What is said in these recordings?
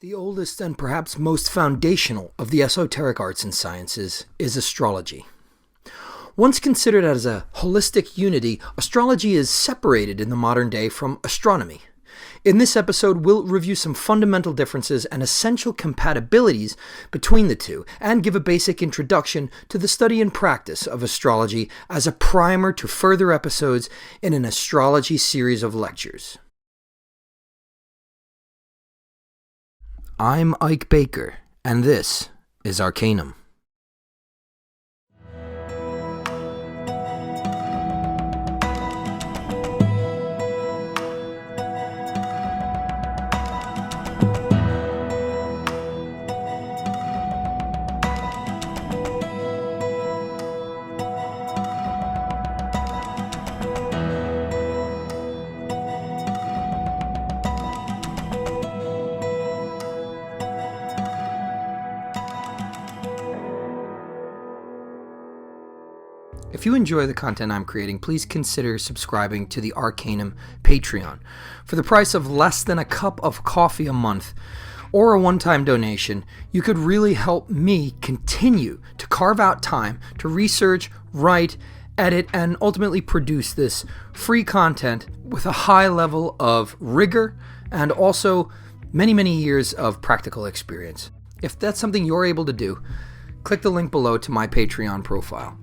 The oldest and perhaps most foundational of the esoteric arts and sciences is astrology. Once considered as a holistic unity, astrology is separated in the modern day from astronomy. In this episode, we'll review some fundamental differences and essential compatibilities between the two, and give a basic introduction to the study and practice of astrology as a primer to further episodes in an astrology series of lectures. I'm Ike Baker, and this is Arcanvm. If you enjoy the content I'm creating, please consider subscribing to the Arcanvm Patreon. For the price of less than a cup of coffee a month, or a one-time donation, you could really help me continue to carve out time to research, write, edit, and ultimately produce this free content with a high level of rigor and also many years of practical experience. If that's something you're able to do, click the link below to my Patreon profile.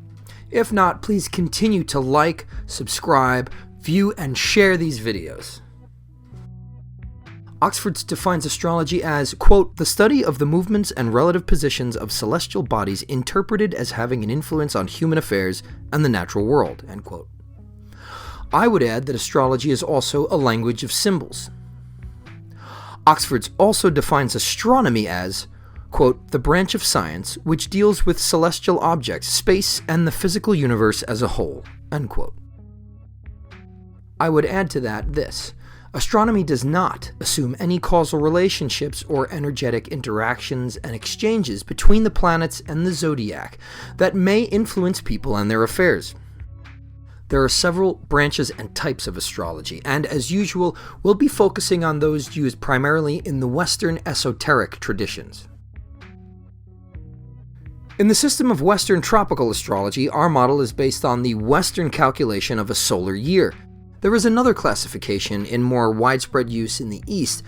If not, please continue to like, subscribe, view, and share these videos. Oxford defines astrology as, quote, the study of the movements and relative positions of celestial bodies interpreted as having an influence on human affairs and the natural world, end quote. I would add that astrology is also a language of symbols. Oxford also defines astronomy as, quote, the branch of science which deals with celestial objects, space, and the physical universe as a whole, end quote. I would add to that this. Astronomy does not assume any causal relationships or energetic interactions and exchanges between the planets and the zodiac that may influence people and their affairs. There are several branches and types of astrology, and as usual, we'll be focusing on those used primarily in the Western esoteric traditions. In the system of Western tropical astrology, our model is based on the Western calculation of a solar year. There is another classification in more widespread use in the East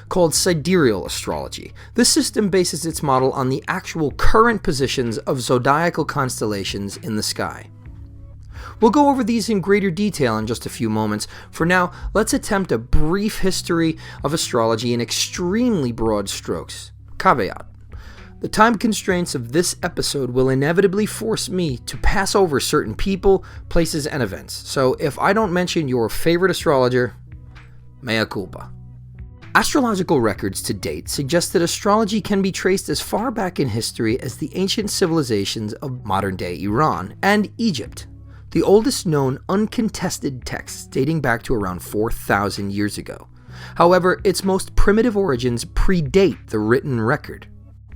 called sidereal astrology. This system bases its model on the actual current positions of zodiacal constellations in the sky. We'll go over these in greater detail in just a few moments. For now, let's attempt a brief history of astrology in extremely broad strokes. Caveat. The time constraints of this episode will inevitably force me to pass over certain people, places, and events. So if I don't mention your favorite astrologer, mea culpa. Astrological records to date suggest that astrology can be traced as far back in history as the ancient civilizations of modern-day Iran and Egypt, the oldest known uncontested texts dating back to around 4,000 years ago. However, its most primitive origins predate the written record.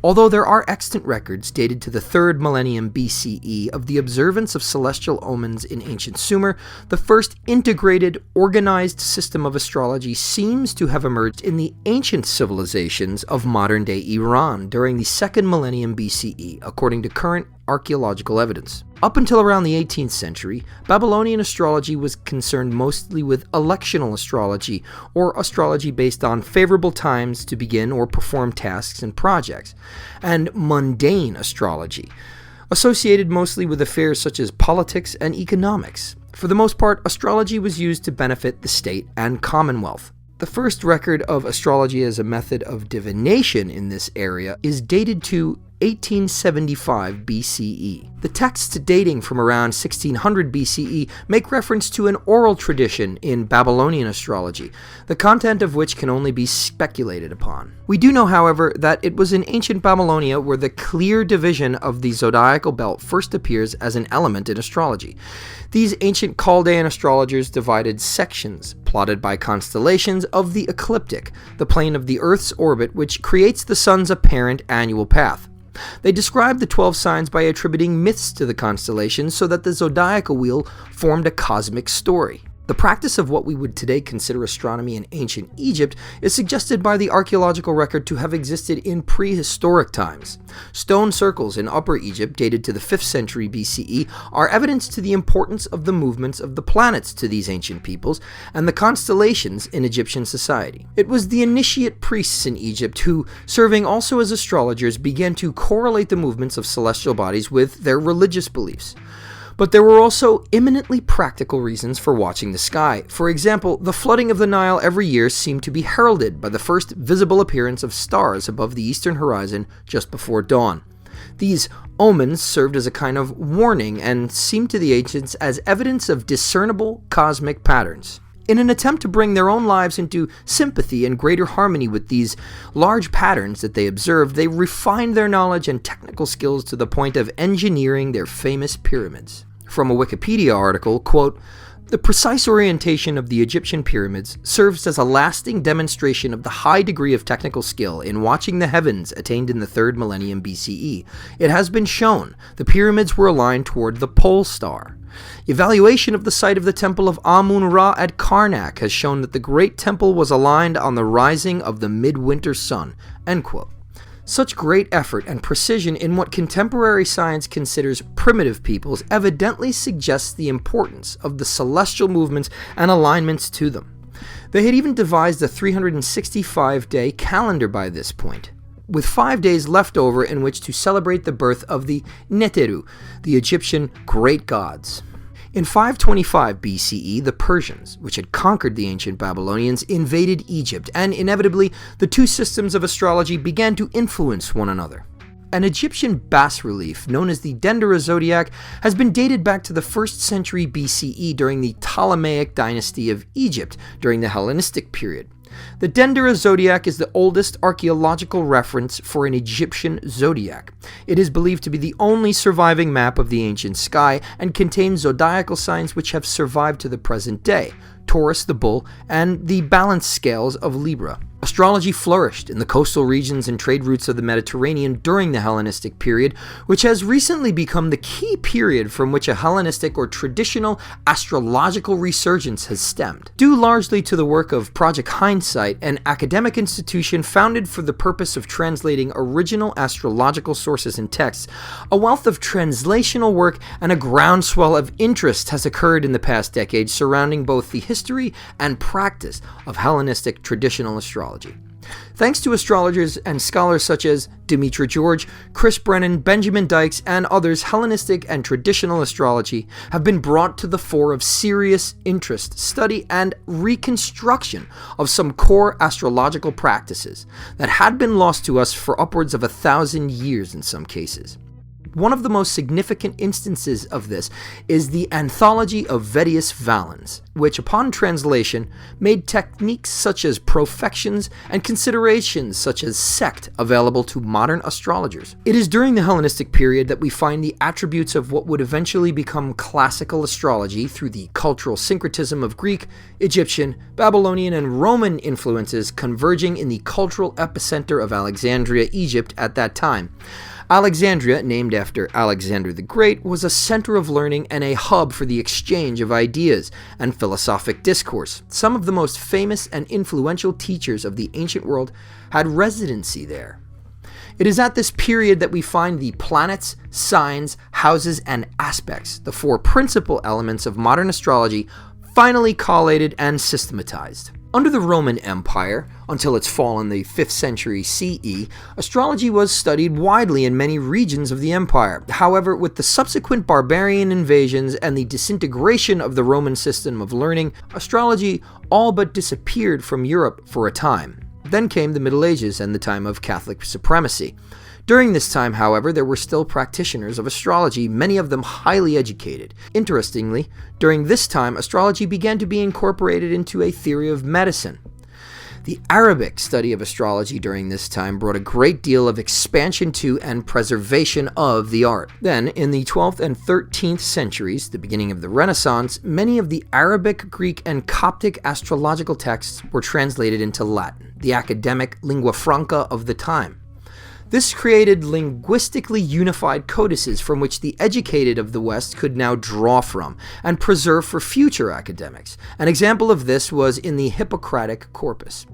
Although there are extant records dated to the 3rd millennium BCE of the observance of celestial omens in ancient Sumer, the first integrated, organized system of astrology seems to have emerged in the ancient civilizations of modern-day Iran during the 2nd millennium BCE, according to current archaeological evidence. Up until around the 18th century, Babylonian astrology was concerned mostly with electional astrology, or astrology based on favorable times to begin or perform tasks and projects, and mundane astrology, associated mostly with affairs such as politics and economics. For the most part, astrology was used to benefit the state and commonwealth. The first record of astrology as a method of divination in this area is dated to 1875 BCE. The texts dating from around 1600 BCE make reference to an oral tradition in Babylonian astrology, the content of which can only be speculated upon. We do know, however, that it was in ancient Babylonia where the clear division of the zodiacal belt first appears as an element in astrology. These ancient Chaldean astrologers divided sections, plotted by constellations, of the ecliptic, the plane of the Earth's orbit which creates the sun's apparent annual path. They described the 12 signs by attributing myths to the constellations so that the zodiacal wheel formed a cosmic story. The practice of what we would today consider astronomy in ancient Egypt is suggested by the archaeological record to have existed in prehistoric times. Stone circles in Upper Egypt, dated to the 5th century BCE, are evidence to the importance of the movements of the planets to these ancient peoples and the constellations in Egyptian society. It was the initiate priests in Egypt who, serving also as astrologers, began to correlate the movements of celestial bodies with their religious beliefs. But there were also eminently practical reasons for watching the sky. For example, the flooding of the Nile every year seemed to be heralded by the first visible appearance of stars above the eastern horizon just before dawn. These omens served as a kind of warning and seemed to the ancients as evidence of discernible cosmic patterns. In an attempt to bring their own lives into sympathy and greater harmony with these large patterns that they observed, they refined their knowledge and technical skills to the point of engineering their famous pyramids. From a Wikipedia article, quote, "The precise orientation of the Egyptian pyramids serves as a lasting demonstration of the high degree of technical skill in watching the heavens attained in the 3rd millennium BCE. It has been shown the pyramids were aligned toward the pole star. Evaluation of the site of the temple of Amun-Ra at Karnak has shown that the great temple was aligned on the rising of the midwinter sun." End quote. Such great effort and precision in what contemporary science considers primitive peoples evidently suggests the importance of the celestial movements and alignments to them. They had even devised a 365-day calendar by this point, with 5 days left over in which to celebrate the birth of the Neteru, the Egyptian great gods. In 525 BCE, the Persians, which had conquered the ancient Babylonians, invaded Egypt, and inevitably, the two systems of astrology began to influence one another. An Egyptian bas-relief, known as the Dendera zodiac, has been dated back to the 1st century BCE during the Ptolemaic dynasty of Egypt during the Hellenistic period. The Dendera zodiac is the oldest archaeological reference for an Egyptian zodiac. It is believed to be the only surviving map of the ancient sky and contains zodiacal signs which have survived to the present day: Taurus the bull and the balance scales of Libra. Astrology flourished in the coastal regions and trade routes of the Mediterranean during the Hellenistic period, which has recently become the key period from which a Hellenistic or traditional astrological resurgence has stemmed. Due largely to the work of Project Hindsight, an academic institution founded for the purpose of translating original astrological sources and texts, a wealth of translational work and a groundswell of interest has occurred in the past decade surrounding both the history and practice of Hellenistic traditional astrology. Thanks to astrologers and scholars such as Demetra George, Chris Brennan, Benjamin Dykes, and others, Hellenistic and traditional astrology have been brought to the fore of serious interest, study, and reconstruction of some core astrological practices that had been lost to us for upwards of 1,000 years in some cases. One of the most significant instances of this is the Anthology of Vettius Valens, which, upon translation, made techniques such as profections and considerations such as sect available to modern astrologers. It is during the Hellenistic period that we find the attributes of what would eventually become classical astrology through the cultural syncretism of Greek, Egyptian, Babylonian, and Roman influences converging in the cultural epicenter of Alexandria, Egypt at that time. Alexandria, named after Alexander the Great, was a center of learning and a hub for the exchange of ideas and philosophic discourse. Some of the most famous and influential teachers of the ancient world had residency there. It is at this period that we find the planets, signs, houses, and aspects, the four principal elements of modern astrology, finally collated and systematized. Under the Roman Empire, until its fall in the 5th century CE, astrology was studied widely in many regions of the empire. However, with the subsequent barbarian invasions and the disintegration of the Roman system of learning, astrology all but disappeared from Europe for a time. Then came the Middle Ages and the time of Catholic supremacy. During this time, however, there were still practitioners of astrology, many of them highly educated. Interestingly, during this time, astrology began to be incorporated into a theory of medicine. The Arabic study of astrology during this time brought a great deal of expansion to and preservation of the art. Then, in the 12th and 13th centuries, the beginning of the Renaissance, many of the Arabic, Greek, and Coptic astrological texts were translated into Latin, the academic lingua franca of the time. This created linguistically unified codices from which the educated of the West could now draw from and preserve for future academics. An example of this was in the Hippocratic corpus.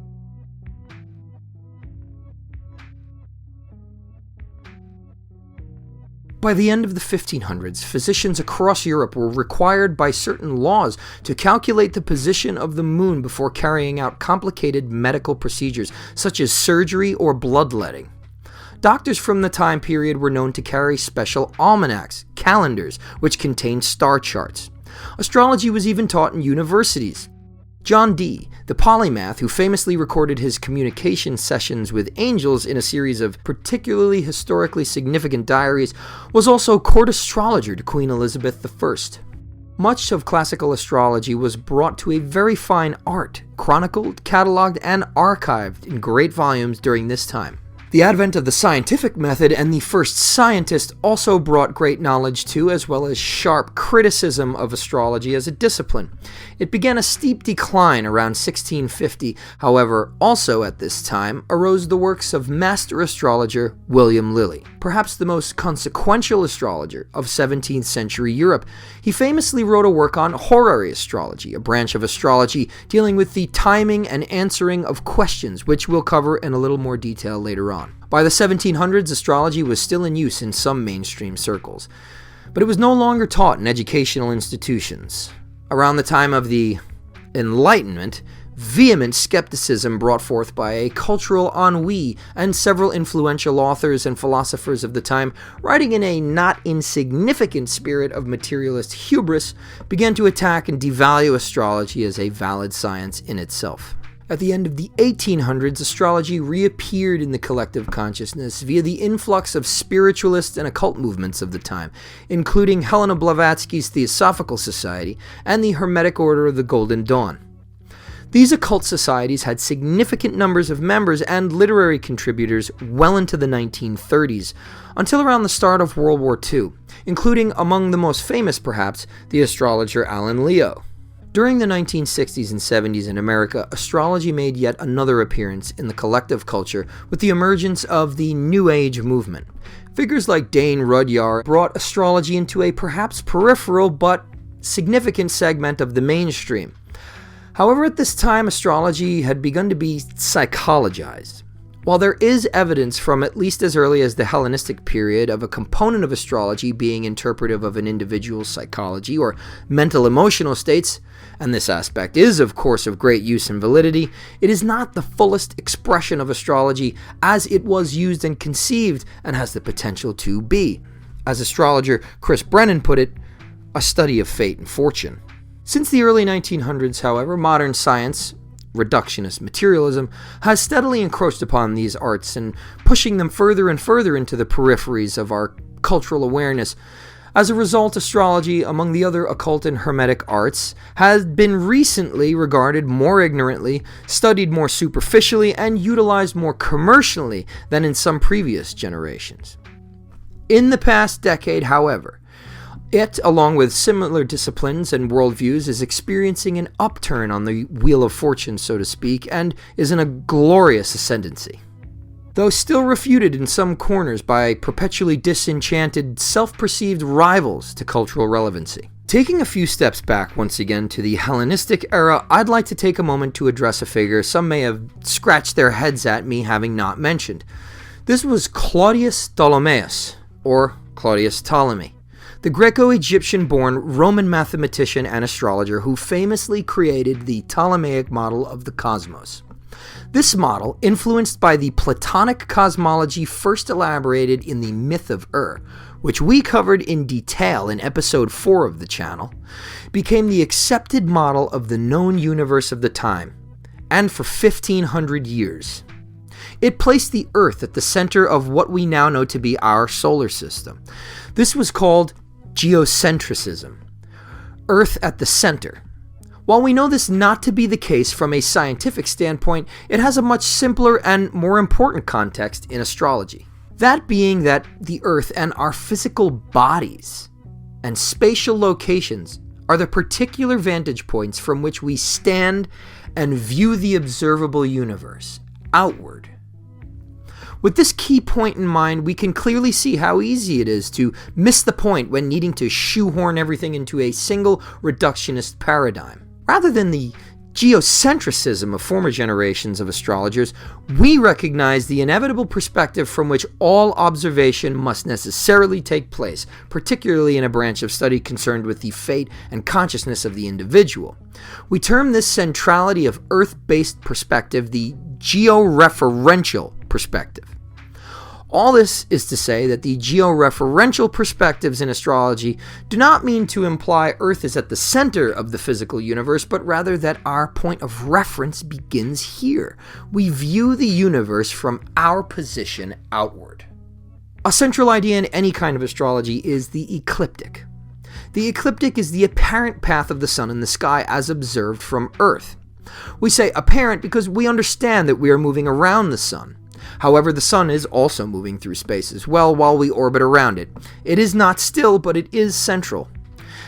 By the end of the 1500s, physicians across Europe were required by certain laws to calculate the position of the moon before carrying out complicated medical procedures, such as surgery or bloodletting. Doctors from the time period were known to carry special almanacs, calendars, which contained star charts. Astrology was even taught in universities. John Dee, the polymath who famously recorded his communication sessions with angels in a series of particularly historically significant diaries, was also court astrologer to Queen Elizabeth I. Much of classical astrology was brought to a very fine art, chronicled, catalogued, and archived in great volumes during this time. The advent of the scientific method and the first scientist also brought great knowledge to, as well as sharp criticism of astrology as a discipline. It began a steep decline around 1650, however, also at this time arose the works of master astrologer William Lilly, perhaps the most consequential astrologer of 17th century Europe. He famously wrote a work on horary astrology, a branch of astrology dealing with the timing and answering of questions, which we'll cover in a little more detail later on. By the 1700s, astrology was still in use in some mainstream circles, but it was no longer taught in educational institutions. Around the time of the Enlightenment, vehement skepticism brought forth by a cultural ennui and several influential authors and philosophers of the time, writing in a not insignificant spirit of materialist hubris, began to attack and devalue astrology as a valid science in itself. At the end of the 1800s, astrology reappeared in the collective consciousness via the influx of spiritualist and occult movements of the time, including Helena Blavatsky's Theosophical Society and the Hermetic Order of the Golden Dawn. These occult societies had significant numbers of members and literary contributors well into the 1930s, until around the start of World War II, including among the most famous perhaps, the astrologer Alan Leo. During the 1960s and 70s in America, astrology made yet another appearance in the collective culture with the emergence of the New Age movement. Figures like Dane Rudhyar brought astrology into a perhaps peripheral but significant segment of the mainstream. However, at this time, astrology had begun to be psychologized. While there is evidence from at least as early as the Hellenistic period of a component of astrology being interpretive of an individual's psychology or mental emotional states, and this aspect is of course of great use and validity, it is not the fullest expression of astrology as it was used and conceived and has the potential to be. As astrologer Chris Brennan put it, a study of fate and fortune. Since the early 1900s, however, modern science, reductionist materialism, has steadily encroached upon these arts and pushing them further and further into the peripheries of our cultural awareness. As a result, astrology, among the other occult and hermetic arts, has been recently regarded more ignorantly, studied more superficially, and utilized more commercially than in some previous generations. In the past decade, however, it, along with similar disciplines and worldviews, is experiencing an upturn on the wheel of fortune, so to speak, and is in a glorious ascendancy. Though still refuted in some corners by perpetually disenchanted, self-perceived rivals to cultural relevancy. Taking a few steps back once again to the Hellenistic era, I'd like to take a moment to address a figure some may have scratched their heads at me having not mentioned. This was Claudius Ptolemaeus, or Claudius Ptolemy, the Greco-Egyptian-born Roman mathematician and astrologer who famously created the Ptolemaic model of the cosmos. This model, influenced by the Platonic cosmology first elaborated in the myth of which we covered in detail in episode 4 of the channel, became the accepted model of the known universe of the time, and for 1500 years. It placed the Earth at the center of what we now know to be our solar system. This was called Geocentricism, Earth at the center. While we know this not to be the case from a scientific standpoint, it has a much simpler and more important context in astrology. That being that the Earth and our physical bodies and spatial locations are the particular vantage points from which we stand and view the observable universe, outward. With this key point in mind, we can clearly see how easy it is to miss the point when needing to shoehorn everything into a single reductionist paradigm. Rather than the geocentricism of former generations of astrologers, we recognize the inevitable perspective from which all observation must necessarily take place, particularly in a branch of study concerned with the fate and consciousness of the individual. We term this centrality of Earth-based perspective the geo-referential perspective. All this is to say that the geo-referential perspectives in astrology do not mean to imply Earth is at the center of the physical universe, but rather that our point of reference begins here. We view the universe from our position outward. A central idea in any kind of astrology is the ecliptic. The ecliptic is the apparent path of the sun in the sky as observed from Earth. We say apparent because we understand that we are moving around the sun. However, the sun is also moving through space as well while we orbit around it. It is not still, but it is central.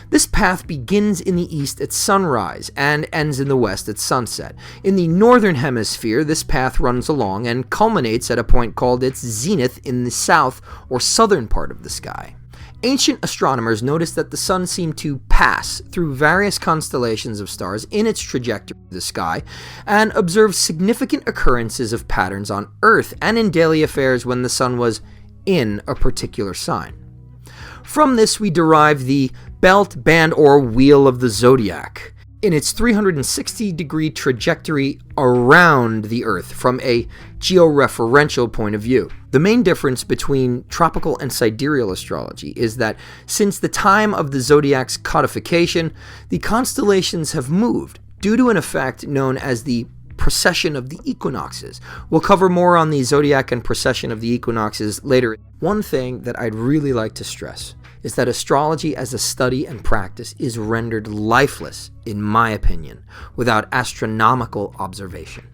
This path begins in the east at sunrise and ends in the west at sunset. In the northern hemisphere, this path runs along and culminates at a point called its zenith in the south or southern part of the sky. Ancient astronomers noticed that the sun seemed to pass through various constellations of stars in its trajectory through the sky and observed significant occurrences of patterns on Earth and in daily affairs when the sun was in a particular sign. From this, we derive the belt, band, or wheel of the zodiac in its 360-degree trajectory around the Earth from a geo-referential point of view. The main difference between tropical and sidereal astrology is that since the time of the zodiac's codification, the constellations have moved due to an effect known as the precession of the equinoxes. We'll cover more on the zodiac and precession of the equinoxes later. One thing that I'd really like to stress is that astrology as a study and practice is rendered lifeless, in my opinion, without astronomical observation.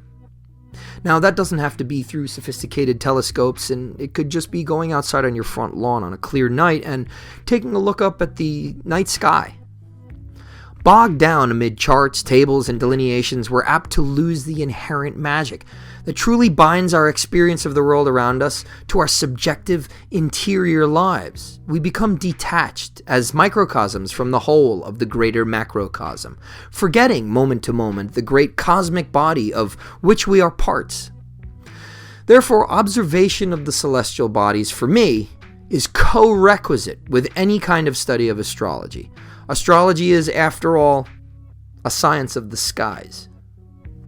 Now, that doesn't have to be through sophisticated telescopes, and it could just be going outside on your front lawn on a clear night and taking a look up at the night sky. Bogged down amid charts, tables, and delineations, we're apt to lose the inherent magic that truly binds our experience of the world around us to our subjective interior lives. We become detached as microcosms from the whole of the greater macrocosm, forgetting moment to moment the great cosmic body of which we are parts. Therefore, observation of the celestial bodies, for me, is co-requisite with any kind of study of astrology. Astrology is, after all, a science of the skies.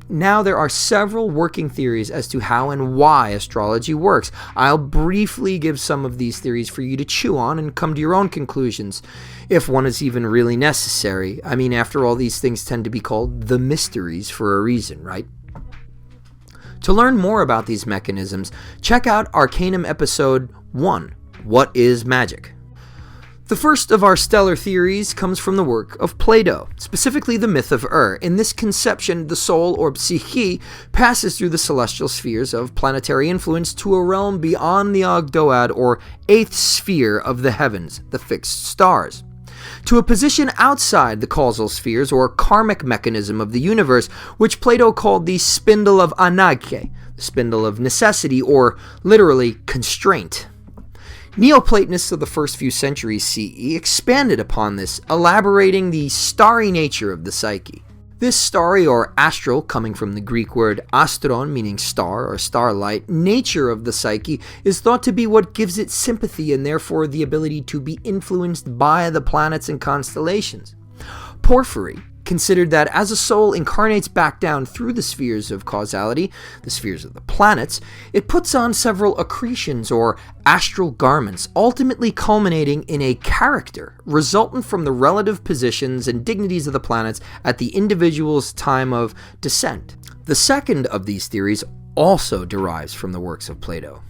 Now, there are several working theories as to how and why astrology works. I'll briefly give some of these theories for you to chew on and come to your own conclusions, if one is even really necessary. I mean, after all, these things tend to be called the mysteries for a reason, right? To learn more about these mechanisms, check out Arcanvm episode 1, What is Magic? The first of our stellar theories comes from the work of Plato, specifically the myth of In this conception, the soul, or Psyche, passes through the celestial spheres of planetary influence to a realm beyond the Ogdoad, or eighth sphere of the heavens, the fixed stars, to a position outside the causal spheres, or karmic mechanism of the universe, which Plato called the spindle of Anagke, the spindle of necessity, or literally constraint. Neoplatonists of the first few centuries CE expanded upon this, elaborating the starry nature of the psyche. This starry or astral, coming from the Greek word astron, meaning star or starlight, nature of the psyche is thought to be what gives it sympathy and therefore the ability to be influenced by the planets and constellations. Porphyry considered that as a soul incarnates back down through the spheres of causality, the spheres of the planets, it puts on several accretions or astral garments, ultimately culminating in a character resultant from the relative positions and dignities of the planets at the individual's time of descent. The second of these theories also derives from the works of Plato,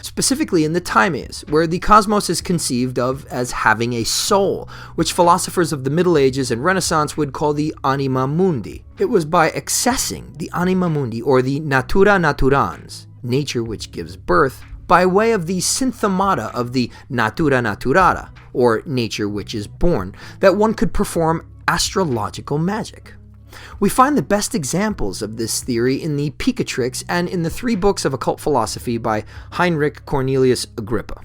specifically in the Timaeus, where the cosmos is conceived of as having a soul, which philosophers of the Middle Ages and Renaissance would call the anima mundi. It was by accessing the anima mundi, or the natura naturans, nature which gives birth, by way of the synthemata of the natura naturata, or nature which is born, that one could perform astrological magic. We find the best examples of this theory in the Picatrix and in the 3 books of occult philosophy by Heinrich Cornelius Agrippa.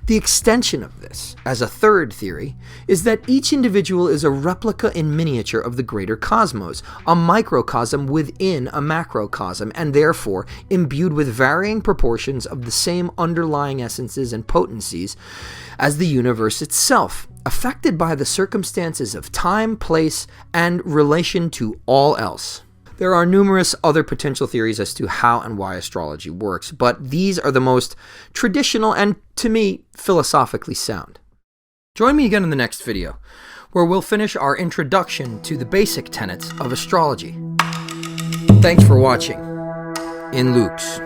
The extension of this, as a third theory, is that each individual is a replica in miniature of the greater cosmos, a microcosm within a macrocosm, and therefore imbued with varying proportions of the same underlying essences and potencies as the universe itself, affected by the circumstances of time, place, and relation to all else. There are numerous other potential theories as to how and why astrology works, but these are the most traditional and, to me, philosophically sound. Join me again in the next video, where we'll finish our introduction to the basic tenets of astrology. Thanks for watching. In Lux.